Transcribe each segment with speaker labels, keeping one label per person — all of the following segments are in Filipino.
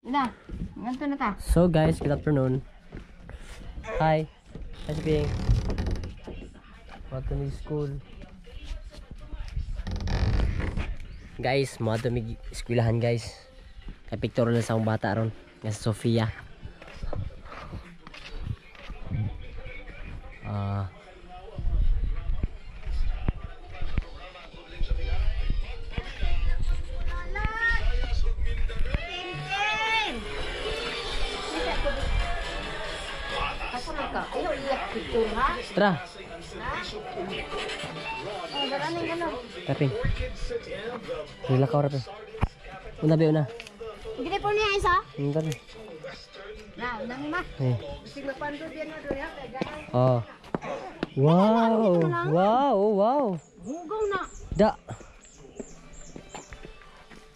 Speaker 1: Ina, nganto na ta.
Speaker 2: So guys, good afternoon. Hi. How's it being? Welcome to school. Guys, madamig eskwelahan guys. Kay picture lang sa akong bata ron. Nga si Sofia.
Speaker 1: Ayo lihat picture ha.
Speaker 2: Tara.
Speaker 1: Oh, daraning ka na.
Speaker 2: Kaping. Rila ka ora pe. Una be una.
Speaker 1: Gini po niya isa.
Speaker 2: Ntar.
Speaker 1: Nah, nang ma. Bisig magpando diyan na do ya.
Speaker 2: Oh. Wow. Wow, wow.
Speaker 1: Hugaw na.
Speaker 2: Da.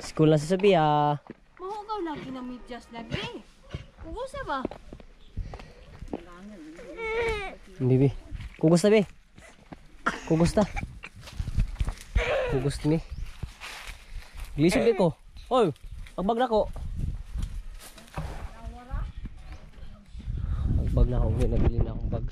Speaker 2: School na si Sophia.
Speaker 1: Mahugaw lagi na medyas lagi. Kugusa ba?
Speaker 2: Bibi. Kugusta be. Kugusta. Kugusta ni. Gilisod ko. Oy, pagbag na ko. Pagbag na ako, nabili na akong bag.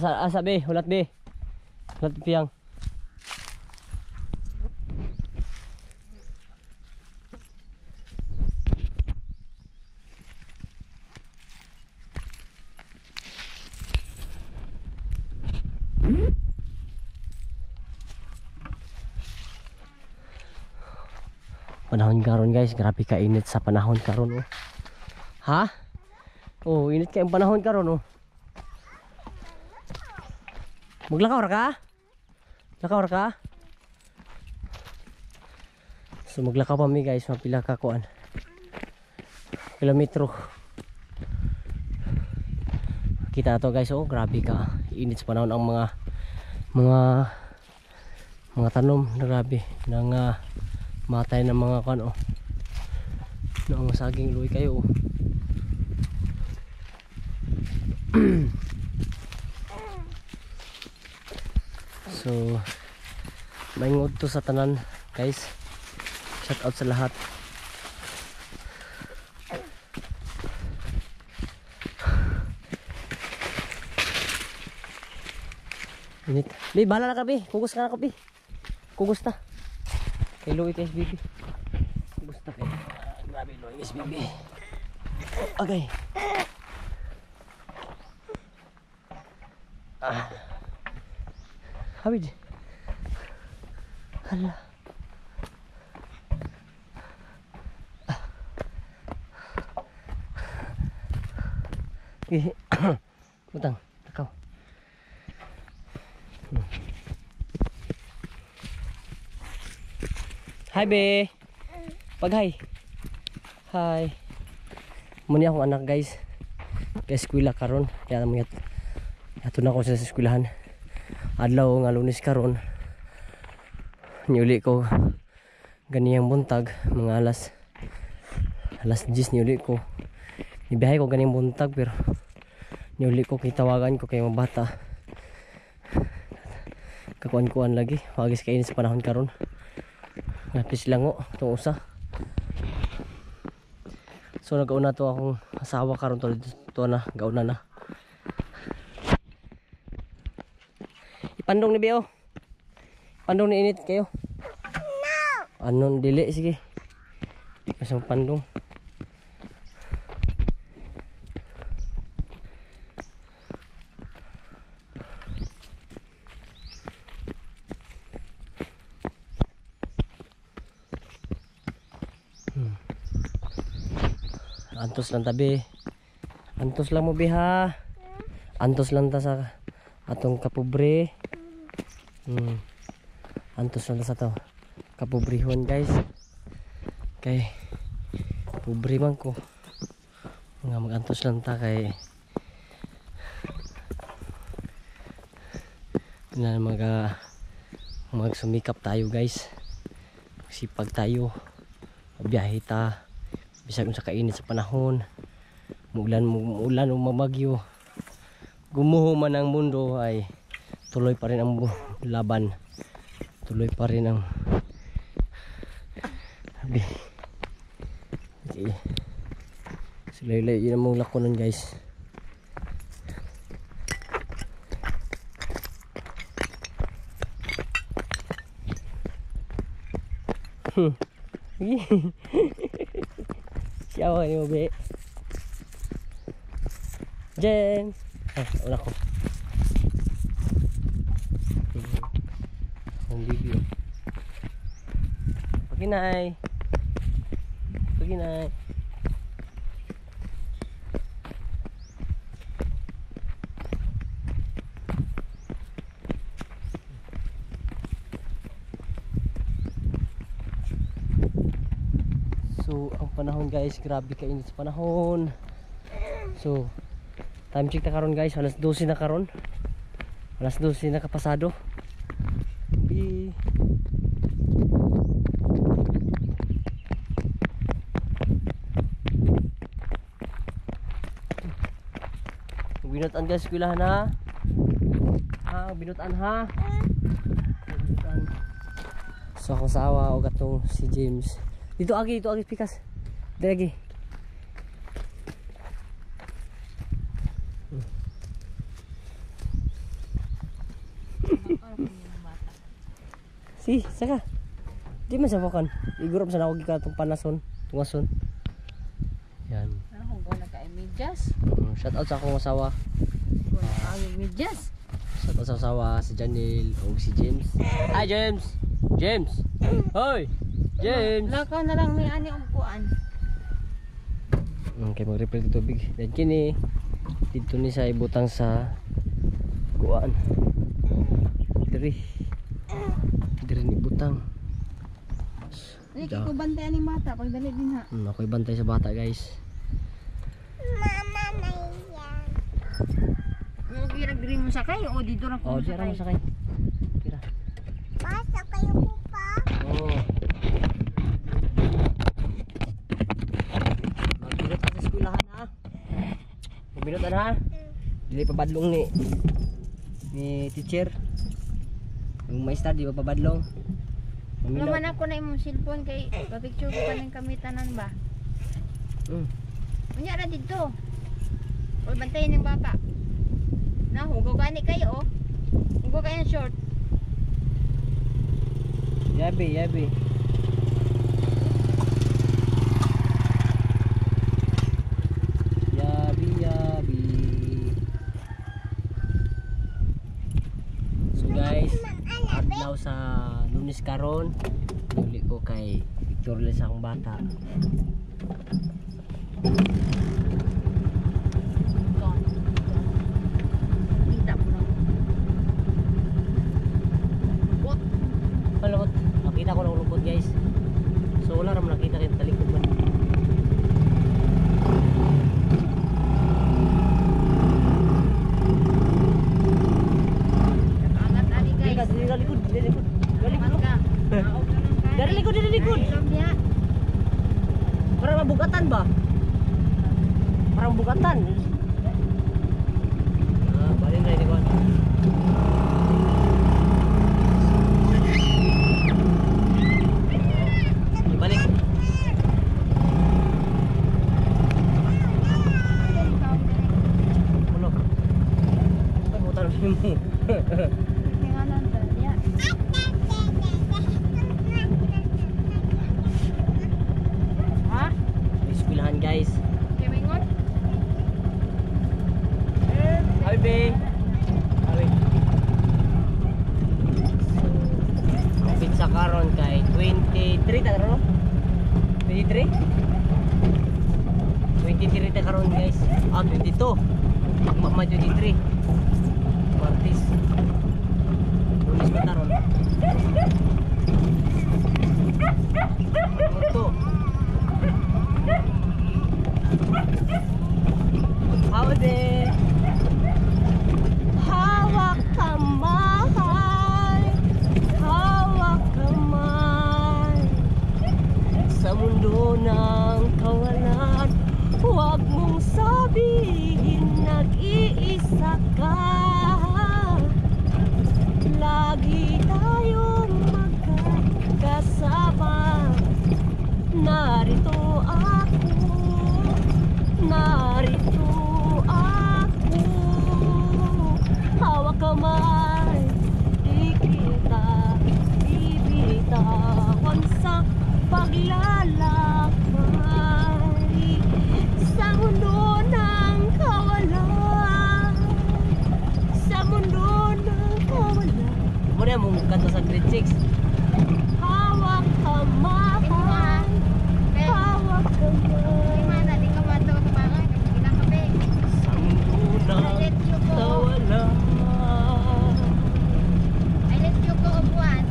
Speaker 2: Asa be, hulat be. Hulat piyang. Panahon karon guys, grabe ka init sa panahon karon oh. Ha? Oh, init ka yung panahon karon oh. Maglakaw ra ka? Lakaw ra ka? So maglakaw pa mi guys, mapila ka kuan. Kilometro. Kita to guys, oh grabe ka. Init sa panahon ang mga tanom, grabe nang matay ng mga kuan oh. Nang saging luy kayo oh. So maingod to sa tanan guys. Shout out sa lahat. Init. Bi, bahala na ka bi. Kugos ka na ko bi. Kugos ta. Kay Louie kay SBB. Kugos ta kay. Grabe Louie SBB. Okay. Hawid. Hala. Butang, takaw. Hi be. Pag hi. Hi. Muni akong anak guys. Kay eskwela karon. Kaya mo yato na ko sa eskwelahan. Adlaw nga Lunes karon. Niuli ko ganiyang buntag mga alas 10 niuli ko. Nibiyahe ko ganiyang buntag pero niuli ko kitawagan ko kay mga bata. Kakuan-kuan lagi. Wagis kainin sa panahon karon. Napis lang o itong usa. So nagauna to akong asawa karon to na gauna na. Pandong ni Bio. Pandong ni init kayo. No. Anon dili sige. Masang pandong. Antos lang tabi. Antos lang mo biha. Antos lang ta sa atong kapobre. Antos lang sa to kapobrihon guys. Kay pobre man ko. Nga magantos lang ta kay na magsumikap tayo guys. Sipag tayo. biyahe ta bisag unsa kainit sa panahon, muulan o mamagyo, gumuho man ang mundo ay tuloy pa rin ang laban, tuloy pa rin ang okay. Silay-lay yun ang mong lakonan guys. Siyawa kayo be James. Wala ko ang video. Paginay So ang panahon guys, grabe kainit sa panahon. So time check na karon guys, alas 12 na karon. Alas 12 na kapasado. Binutan guys, eskwelahan ha. Binutan ha. Binutan. So akong sawa o gatong si James. Dito agi pikas. Dito lagi. Si, saka. Di man sa wakan. Igurop sa nawag ka itong panason. Tungason. Yan.
Speaker 1: Ano kung na kay medyas?
Speaker 2: Shout out sa akong asawa.
Speaker 1: Medyas.
Speaker 2: Shout out sa asawa, si Janil o si James. Hi James! James! Hoy! James!
Speaker 1: Lakaw na lang may ani upuan.
Speaker 2: Okay, mag-refill ng tubig. Dan kini dito ni sa ibutang sa kuan. Diri ni butang.
Speaker 1: Ay, ko bantayan ni mata pagdali din ha.
Speaker 2: Ako'y bantay sa bata guys.
Speaker 3: Mama Maya.
Speaker 1: Mo gira diri mo sakay o dito ra ko.
Speaker 2: Di ra mo sakay. Kira.
Speaker 3: Basta kayo po pa.
Speaker 2: Magbinot ka sa eskwelahan ha. Magbinotan ha. Dili pa badlong ni teacher. Yung maestra di ba pabadlong?
Speaker 1: Naman ako na imong cellphone kay pa-picture ko kanang kamitanan ba. Unya ra dito. O bantayan ng bata. Na hugo gani kayo oh. Hugo kayo short.
Speaker 2: Yabi. So guys, adlaw sa Lunes karon, uli ko kay Victoria sa akong bata.
Speaker 1: Kita mo na. What?
Speaker 2: Palukot, nakita ko ng lukot guys. So wala naman nakita rin talikod man.
Speaker 1: Angat ani guys.
Speaker 2: Dari likod. Dari likod.
Speaker 1: Niya.
Speaker 2: Parang mabugatan ba? Parang bugatan. Balik na ini kawan. Balik. Ano? Kan mutar mo.
Speaker 1: Tinganan ta niya. Ha?
Speaker 2: Eskwelahan guys.
Speaker 1: Kay mingon?
Speaker 2: Abi. Ang pizza karon kay 23 ta karon. 23? 23 ta karon guys. 22. Magmama 23. Martis. Lunes ba taron? Moto. Howdy. Hawak kamay sa mundo ng kawalan. Huwag mong sabihin nag-iisa ka. Lagi tayong magkasama. Narito ako, narito ako. Hawak kamay, di kita bibitawan sa paglalakbay sa mundo ng kawalan, sa mundo ng kawalan. Muna mong kanta sa grade 6. Hawak kamay, hawak kamay
Speaker 1: Mana, di ka mato sa bahay. Ilang kape.
Speaker 2: sa mundo ng kawalan.
Speaker 1: I let you go, Buwan.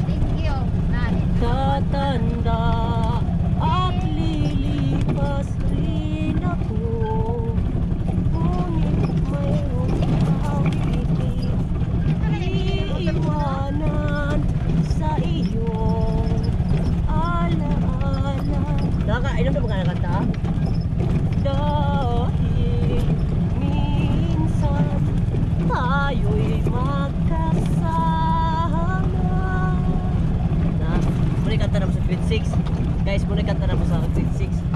Speaker 1: Thank you. Dali.
Speaker 2: Tatanda at lilipas rin ako. Ngunit mayroong kawitin iiwanan sa iyong alaala. Nakakainom na ba ka nakanta? Dahil minsan tayo'y magkasama. Na, muna kanta na mo sa grade 6. Guys, muna kanta na mo sa grade 6.